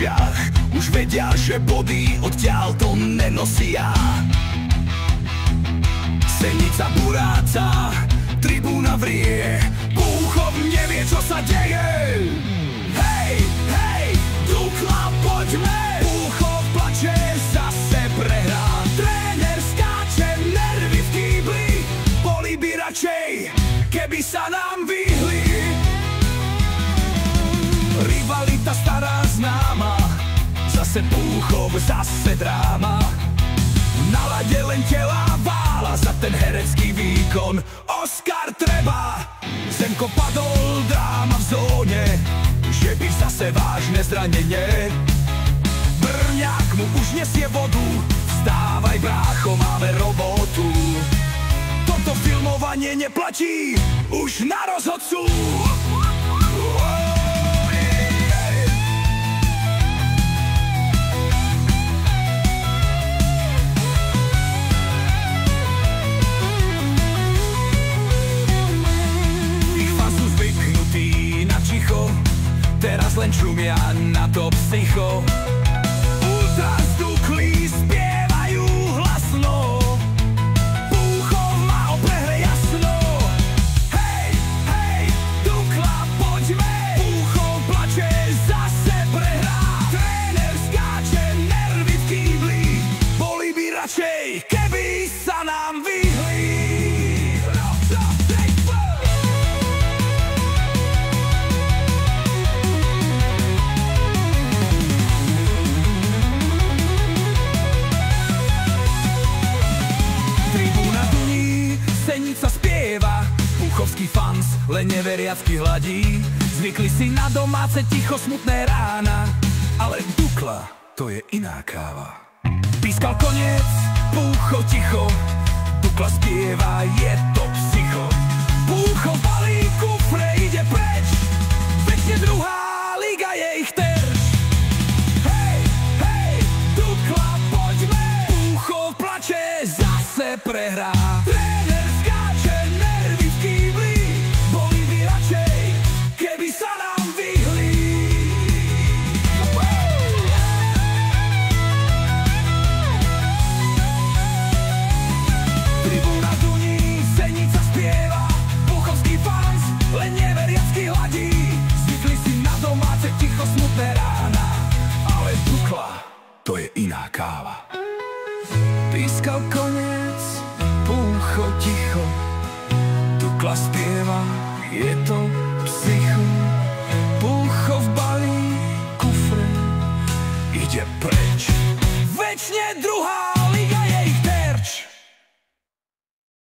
očiach už vedia, že body odtiaľ to nenosia. Senica buráca, tribúna vrie, Púchov nevie, čo sa deje. Hej, hej, Dukla, poďme! Púchov plače, zase prehrá. Tréner skáče, nervy v kýbli, boli by radšej, keby sa nám vyhli. Rivalita stará známa, zase Púchov, zase dráma. Na lade len telá vála za ten herecký výkon. Oscar treba, Zemko padol, dráma v zóne, že by zase vážne zranenie. Brňák mu už nesie vodu, vstávaj brácho, máme robotu. Toto filmovanie neplatí už na rozhodcu. Teraz len čumia na to psycho. Ultras Dukly spievajú hlasno, Púchov má o prehre jasno. Hej, hej, Dukla, poďme! Púchov plače, zase prehrá. Tréner skáče, nervy v kýbli, boli by radšej, keby sa nám vyhli. Senica spieva, púchovský fans len neveriacky hladí. Zvykli si na domáce ticho smutné rána, ale Dukla, to je iná káva. Pískal koniec, Púchov ticho, Dukla spieva, je to psycho. Púchov balí kufre, ide preč, veď druhá liga je ich terč. Hej, hej, Dukla, poďme! Púchov plače, zase prehrá. To je iná káva. Pískal koniec, Púchov ticho, Dukla spieva, je to psycho. Púchov balí kufre, ide preč, večne druhá